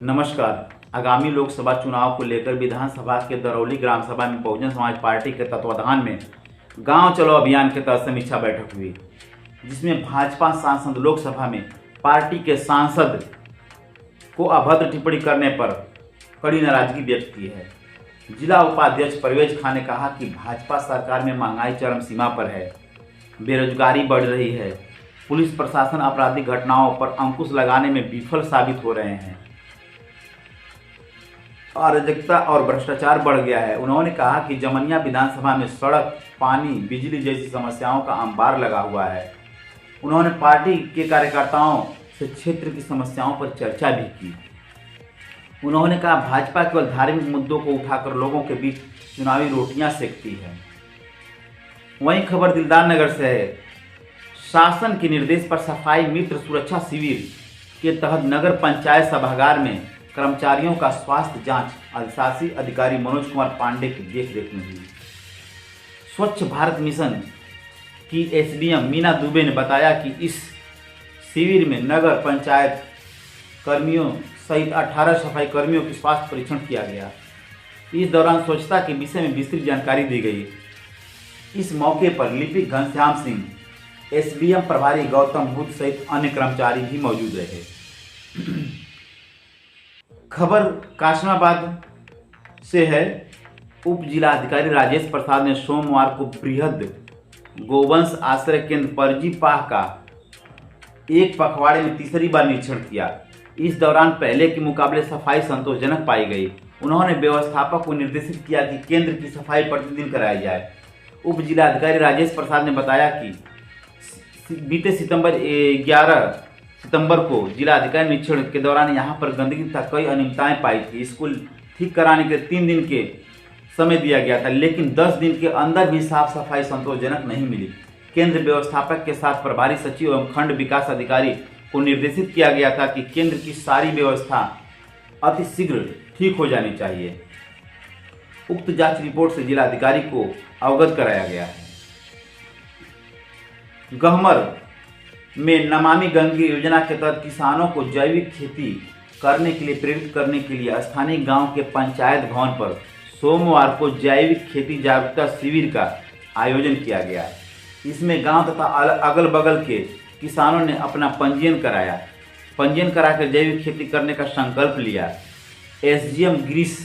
नमस्कार। आगामी लोकसभा चुनाव को लेकर विधानसभा के दरौली ग्राम सभा में बहुजन समाज पार्टी के तत्वाधान में गांव चलो अभियान के तहत समीक्षा बैठक हुई, जिसमें भाजपा सांसद लोकसभा में पार्टी के सांसद को अभद्र टिप्पणी करने पर कड़ी नाराजगी व्यक्त की है। जिला उपाध्यक्ष परवेज खान ने कहा कि भाजपा सरकार में महंगाई चरम सीमा पर है, बेरोजगारी बढ़ रही है, पुलिस प्रशासन आपराधिक घटनाओं पर अंकुश लगाने में विफल साबित हो रहे हैं, अराजकता और भ्रष्टाचार बढ़ गया है। उन्होंने कहा कि जमनिया विधानसभा में सड़क, पानी, बिजली जैसी समस्याओं का अंबार लगा हुआ है। उन्होंने पार्टी के कार्यकर्ताओं से क्षेत्र की समस्याओं पर चर्चा भी की। उन्होंने कहा भाजपा केवल धार्मिक मुद्दों को उठाकर लोगों के बीच चुनावी रोटियां सेकती है। वहीं खबर दिलदार नगर से है। शासन के निर्देश पर सफाई मित्र सुरक्षा शिविर के तहत नगर पंचायत सभागार में कर्मचारियों का स्वास्थ्य जांच अधिशासी अधिकारी मनोज कुमार पांडे की देखरेख में हुई। स्वच्छ भारत मिशन की एसडीएम मीना दुबे ने बताया कि इस शिविर में नगर पंचायत कर्मियों सहित 18 सफाई कर्मियों की स्वास्थ्य परीक्षण किया गया। इस दौरान स्वच्छता के विषय में विस्तृत जानकारी दी गई। इस मौके पर लिपिक घनश्याम सिंह, एसडीएम प्रभारी गौतम बुद्ध सहित अन्य कर्मचारी भी मौजूद रहे। खबर काशनाबाद से है। उप जिलाधिकारी राजेश प्रसाद ने सोमवार को बृहद गोवंश आश्रय केंद्र परजीपाह का एक पखवाड़े में तीसरी बार निरीक्षण किया। इस दौरान पहले के मुकाबले सफाई संतोषजनक पाई गई। उन्होंने व्यवस्थापक को निर्देशित किया कि केंद्र की सफाई प्रतिदिन कराई जाए। उप जिलाधिकारी राजेश प्रसाद ने बताया कि बीते 11 सितंबर को जिलाधिकारी निरीक्षण के दौरान यहां पर गंदगी तथा कई अनियमितताएं पाई थी। स्कूल ठीक कराने के 3 दिन के समय दिया गया था, लेकिन 10 दिन के अंदर भी साफ सफाई संतोषजनक नहीं मिली। केंद्र व्यवस्थापक के साथ प्रभारी सचिव एवं खंड विकास अधिकारी को निर्देशित किया गया था कि केंद्र की सारी व्यवस्था अतिशीघ्र ठीक हो जानी चाहिए। उक्त जांच रिपोर्ट से जिलाधिकारी को अवगत कराया गया है। गहमर में नमामि गंगे योजना के तहत किसानों को जैविक खेती करने के लिए प्रेरित करने के लिए स्थानीय गांव के पंचायत भवन पर सोमवार को जैविक खेती जागरूकता शिविर का आयोजन किया गया। इसमें गांव तथा अगल बगल के किसानों ने अपना पंजीयन कराकर जैविक खेती करने का संकल्प लिया। एसडीएम गिरीश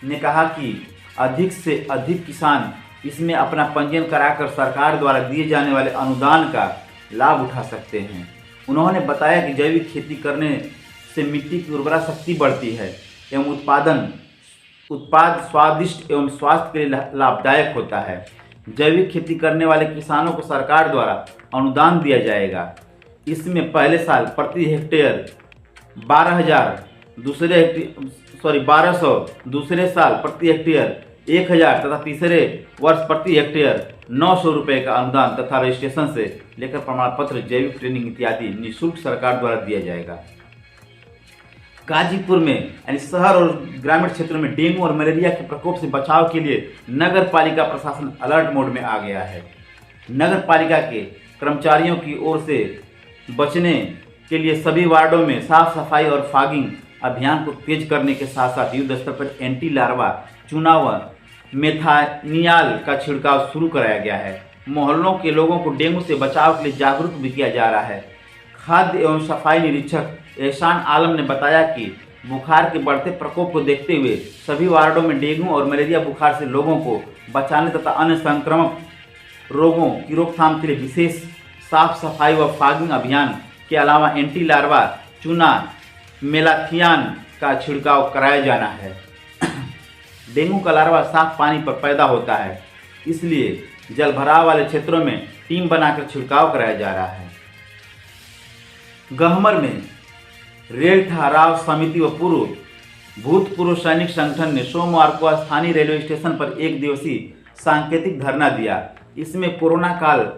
ने कहा कि अधिक से अधिक किसान इसमें अपना पंजीयन कराकर सरकार द्वारा दिए जाने वाले अनुदान का लाभ उठा सकते हैं। उन्होंने बताया कि जैविक खेती करने से मिट्टी की उर्वरा शक्ति बढ़ती है एवं उत्पाद स्वादिष्ट एवं स्वास्थ्य के लिए लाभदायक होता है। जैविक खेती करने वाले किसानों को सरकार द्वारा अनुदान दिया जाएगा। इसमें पहले साल प्रति हेक्टेयर 1200, दूसरे साल प्रति हेक्टेयर 1000 तथा तीसरे वर्ष प्रति हेक्टेयर 900 रुपये का अनुदान तथा रजिस्ट्रेशन से लेकर प्रमाण पत्र, जैविक ट्रेनिंग इत्यादि निःशुल्क सरकार द्वारा दिया जाएगा। गाजीपुर में यानी शहर और ग्रामीण क्षेत्रों में डेंगू और मलेरिया के प्रकोप से बचाव के लिए नगर पालिका प्रशासन अलर्ट मोड में आ गया है। नगर पालिका के कर्मचारियों की ओर से बचने के लिए सभी वार्डों में साफ सफाई और फॉगिंग अभियान को तेज करने के साथ साथ युद्ध स्तर पर एंटी लार्वा चूना व मेथानियाल का छिड़काव शुरू कराया गया है। मोहल्लों के लोगों को डेंगू से बचाव के लिए जागरूक भी किया जा रहा है। खाद्य एवं सफाई निरीक्षक एहसान आलम ने बताया कि बुखार के बढ़ते प्रकोप को देखते हुए सभी वार्डों में डेंगू और मलेरिया बुखार से लोगों को बचाने तथा अन्य संक्रामक रोगों की रोकथाम के लिए विशेष साफ सफाई व फॉगिंग अभियान के अलावा एंटी लार्वा चूना मेलाथियान का छिड़काव कराया जाना है। डेंगू का लार्वा साफ पानी पर पैदा होता है, इसलिए जलभराव वाले क्षेत्रों में टीम बनाकर छिड़काव कराया जा रहा है। गहमर में रेल ठहराव समिति व भूतपूर्व सैनिक संगठन ने सोमवार को स्थानीय रेलवे स्टेशन पर एक दिवसीय सांकेतिक धरना दिया। इसमें कोरोना काल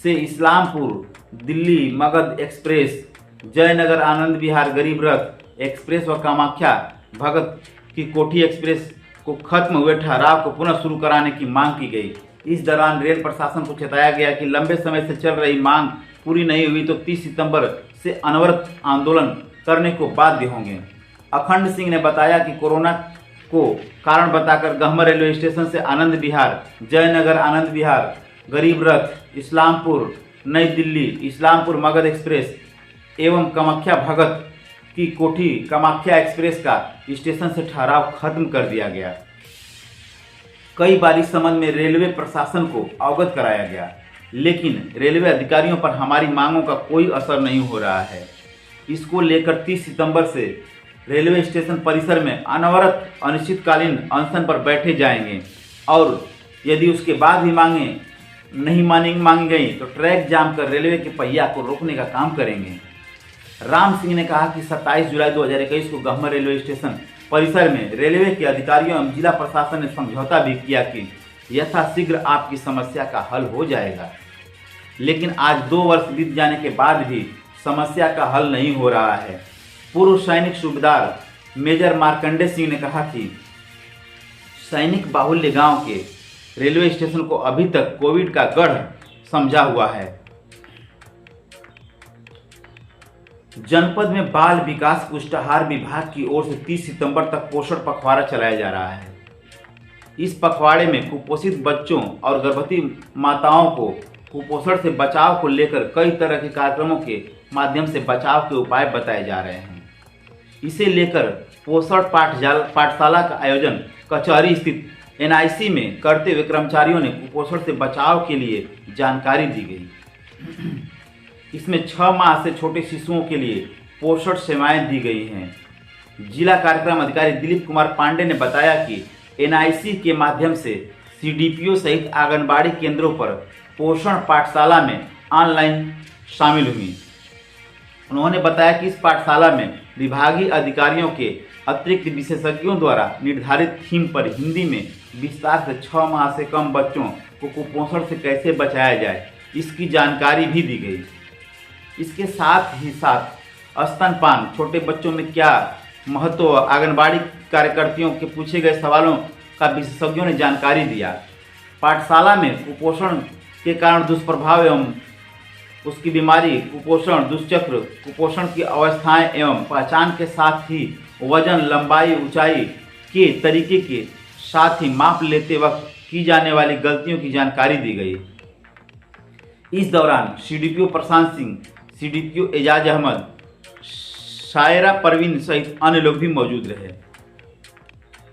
से इस्लामपुर दिल्ली मगध एक्सप्रेस, जयनगर आनंद विहार गरीब रथ एक्सप्रेस व कामाख्या भगत की कोठी एक्सप्रेस को खत्म हुए ठहराव को पुनः शुरू कराने की मांग की गई। इस दौरान रेल प्रशासन को चेताया गया कि लंबे समय से चल रही मांग पूरी नहीं हुई तो 30 सितंबर से अनवरत आंदोलन करने को बाध्य होंगे। अखंड सिंह ने बताया कि कोरोना को कारण बताकर गहमर रेलवे स्टेशन से आनंद विहार, जयनगर आनंद विहार, गरीब रथ, इस्लामपुर नई दिल्ली, इस्लामपुर मगध एक्सप्रेस एवं कामाख्या भगत की कोठी कामाख्या एक्सप्रेस का स्टेशन से ठहराव खत्म कर दिया गया। कई बार इस संबंध में रेलवे प्रशासन को अवगत कराया गया, लेकिन रेलवे अधिकारियों पर हमारी मांगों का कोई असर नहीं हो रहा है। इसको लेकर 30 सितंबर से रेलवे स्टेशन परिसर में अनवरत अनिश्चितकालीन अनशन पर बैठे जाएंगे और यदि उसके बाद भी मांगे नहीं मांगी गई तो ट्रैक जाम कर रेलवे के पहिया को रोकने का काम करेंगे। राम सिंह ने कहा कि 27 जुलाई 2021 को गहमर रेलवे स्टेशन परिसर में रेलवे के अधिकारियों एवं जिला प्रशासन ने समझौता भी किया कि यथाशीघ्र आपकी समस्या का हल हो जाएगा, लेकिन आज 2 वर्ष बीत जाने के बाद भी समस्या का हल नहीं हो रहा है। पूर्व सैनिक सूबेदार मेजर मार्कंडे सिंह ने कहा कि सैनिक बाहुल्य गांव के रेलवे स्टेशन को अभी तक कोविड का गढ़ समझा हुआ है। जनपद में बाल विकास पुष्टाहार विभाग की ओर से 30 सितंबर तक पोषण पखवाड़ा चलाया जा रहा है। इस पखवाड़े में कुपोषित बच्चों और गर्भवती माताओं को कुपोषण से बचाव को लेकर कई तरह के कार्यक्रमों के माध्यम से बचाव के उपाय बताए जा रहे हैं। इसे लेकर पोषण पाठशाला का आयोजन कचहरी स्थित NIC में करते हुए कर्मचारियों ने कुपोषण से बचाव के लिए जानकारी दी गई। इसमें 6 माह से छोटे शिशुओं के लिए पोषण सेवाएं दी गई हैं। जिला कार्यक्रम अधिकारी दिलीप कुमार पांडे ने बताया कि NIC के माध्यम से CDPO सहित आंगनबाड़ी केंद्रों पर पोषण पाठशाला में ऑनलाइन शामिल हुई। उन्होंने बताया कि इस पाठशाला में विभागीय अधिकारियों के अतिरिक्त विशेषज्ञों द्वारा निर्धारित थीम पर हिंदी में विस्तार से 6 माह से कम बच्चों को कुपोषण से कैसे बचाया जाए इसकी जानकारी भी दी गई। इसके साथ ही साथ स्तनपान छोटे बच्चों में क्या महत्व, आंगनबाड़ी कार्यकर्तियों के पूछे गए सवालों का विशेषज्ञों ने जानकारी दिया। पाठशाला में कुपोषण के कारण दुष्प्रभाव एवं उसकी बीमारी, कुपोषण दुष्चक्र, कुपोषण की अवस्थाएं एवं पहचान के साथ ही वजन, लंबाई, ऊंचाई के तरीके के साथ ही माप लेते वक्त की जाने वाली गलतियों की जानकारी दी गई। इस दौरान CDPO प्रशांत सिंह, CDPO एजाज अहमद, शायरा परवीन सहित अन्य लोग भी मौजूद रहे।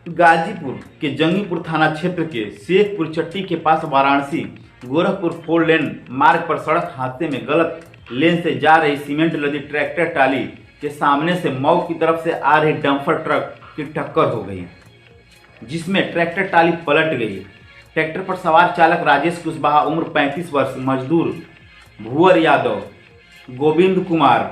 गाजीपुर के जंगीपुर थाना क्षेत्र के शेखपुर चट्टी के पास वाराणसी गोरखपुर 4 लेन मार्ग पर सड़क हादसे में गलत लेन से जा रही सीमेंट लदी ट्रैक्टर ट्राली के सामने से मऊ की तरफ से आ रही डंपर ट्रक की टक्कर हो गई, जिसमें ट्रैक्टर ट्राली पलट गई। ट्रैक्टर पर सवार चालक राजेश कुशवाहा उम्र 35 वर्ष, मजदूर भुवर यादव, गोविंद कुमार,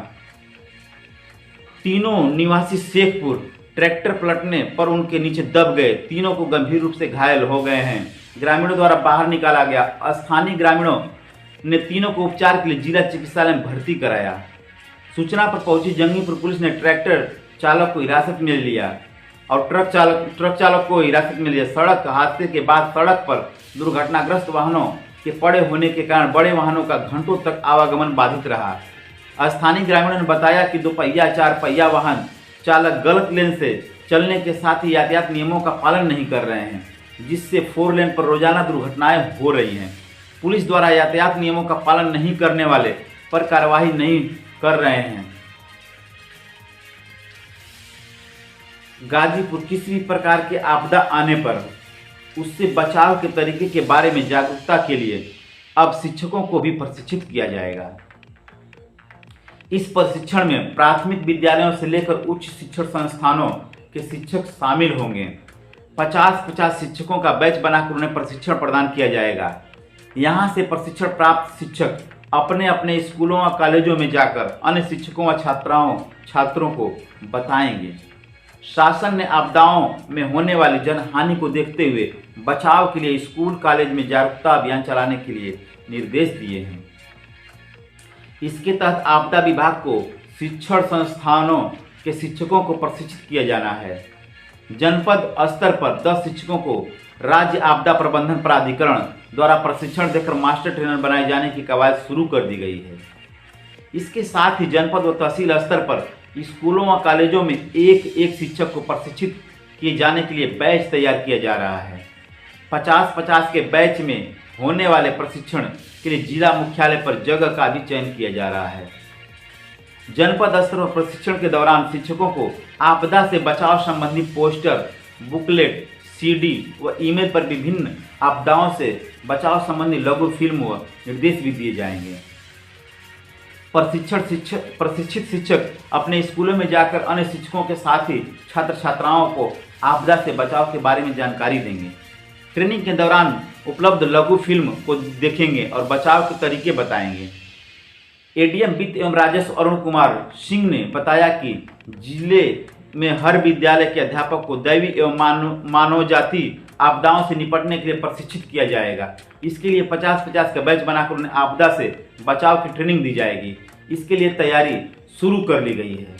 तीनों निवासी शेखपुर, ट्रैक्टर पलटने पर उनके नीचे दब गए। तीनों को गंभीर रूप से घायल हो गए हैं। ग्रामीणों द्वारा बाहर निकाला गया। स्थानीय ग्रामीणों ने तीनों को उपचार के लिए जिला चिकित्सालय में भर्ती कराया। सूचना पर पहुंची जंगीपुर पुलिस ने ट्रैक्टर चालक को हिरासत में लिया और ट्रक चालक को हिरासत में लिया। सड़क हादसे के बाद सड़क पर दुर्घटनाग्रस्त वाहनों के पड़े होने के कारण बड़े वाहनों का घंटों तक आवागमन बाधित रहा। स्थानीय ग्रामीणों ने बताया कि 2 पहिया 4 पहिया वाहन चालक गलत लेन से चलने के साथ ही यातायात नियमों का पालन नहीं कर रहे हैं, जिससे 4 लेन पर रोजाना दुर्घटनाएं हो रही हैं। पुलिस द्वारा यातायात नियमों का पालन नहीं करने वाले पर कार्रवाई नहीं कर रहे हैं। गाजीपुर किसी भी प्रकार के आपदा आने पर उससे बचाव के तरीके के बारे में जागरूकता के लिए अब शिक्षकों को भी प्रशिक्षित किया जाएगा। इस प्रशिक्षण में प्राथमिक विद्यालयों से लेकर उच्च शिक्षण संस्थानों के शिक्षक शामिल होंगे। 50-50 शिक्षकों का बैच बनाकर उन्हें प्रशिक्षण प्रदान किया जाएगा। यहाँ से प्रशिक्षण प्राप्त शिक्षक अपने अपने स्कूलों और कॉलेजों में जाकर अन्य शिक्षकों व छात्रों को बताएंगे। शासन ने आपदाओं में होने वाली जनहानि को देखते हुए बचाव के लिए स्कूल कॉलेज में जागरूकता अभियान चलाने के लिए निर्देश दिए हैं। इसके तहत आपदा विभाग को शिक्षण संस्थानों के शिक्षकों को प्रशिक्षित किया जाना है। जनपद स्तर पर 10 शिक्षकों को राज्य आपदा प्रबंधन प्राधिकरण द्वारा प्रशिक्षण देकर मास्टर ट्रेनर बनाए जाने की कवायद शुरू कर दी गई है। इसके साथ ही जनपद व तहसील स्तर पर स्कूलों व कॉलेजों में एक एक शिक्षक को प्रशिक्षित किए जाने के लिए बैच तैयार किया जा रहा है। 50-50 के बैच में होने वाले प्रशिक्षण के लिए जिला मुख्यालय पर जगह का भी चयन किया जा रहा है। जनपद स्तर पर प्रशिक्षण के दौरान शिक्षकों को आपदा से बचाव संबंधी पोस्टर, बुकलेट, सीडी व ईमेल पर विभिन्न आपदाओं से बचाव संबंधी लघु फिल्म व निर्देश भी दिए जाएंगे। प्रशिक्षित शिक्षक अपने स्कूलों में जाकर अन्य शिक्षकों के साथ ही छात्र छात्राओं को आपदा से बचाव के बारे में जानकारी देंगे। ट्रेनिंग के दौरान उपलब्ध लघु फिल्म को देखेंगे और बचाव के तरीके बताएंगे। एडीएम वित्त एवं राजस्व अरुण कुमार सिंह ने बताया कि जिले में हर विद्यालय के अध्यापक को दैवीय एवं मानव जाति आपदाओं से निपटने के लिए प्रशिक्षित किया जाएगा। इसके लिए 50-50 का बैच बनाकर उन्हें आपदा से बचाव की ट्रेनिंग दी जाएगी। इसके लिए तैयारी शुरू कर ली गई है।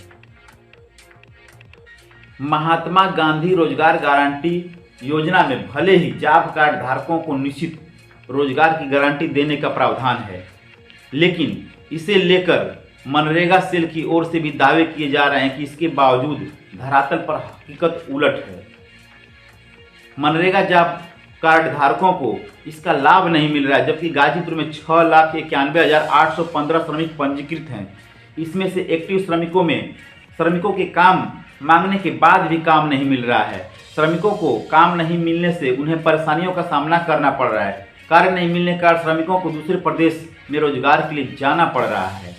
महात्मा गांधी रोजगार गारंटी योजना में भले ही जॉब कार्ड धारकों को निश्चित रोजगार की गारंटी देने का प्रावधान है, लेकिन इसे लेकर मनरेगा सेल की ओर से भी दावे किए जा रहे हैं कि इसके बावजूद धरातल पर हकीकत उलट है। मनरेगा जॉब कार्ड धारकों को इसका लाभ नहीं मिल रहा है, जबकि गाजीपुर में 6,91,815 श्रमिक पंजीकृत हैं। इसमें से एक्टिव श्रमिकों के काम मांगने के बाद भी काम नहीं मिल रहा है। श्रमिकों को काम नहीं मिलने से उन्हें परेशानियों का सामना करना पड़ रहा है। कार्य नहीं मिलने के कारण श्रमिकों को दूसरे प्रदेश में रोजगार के लिए जाना पड़ रहा है।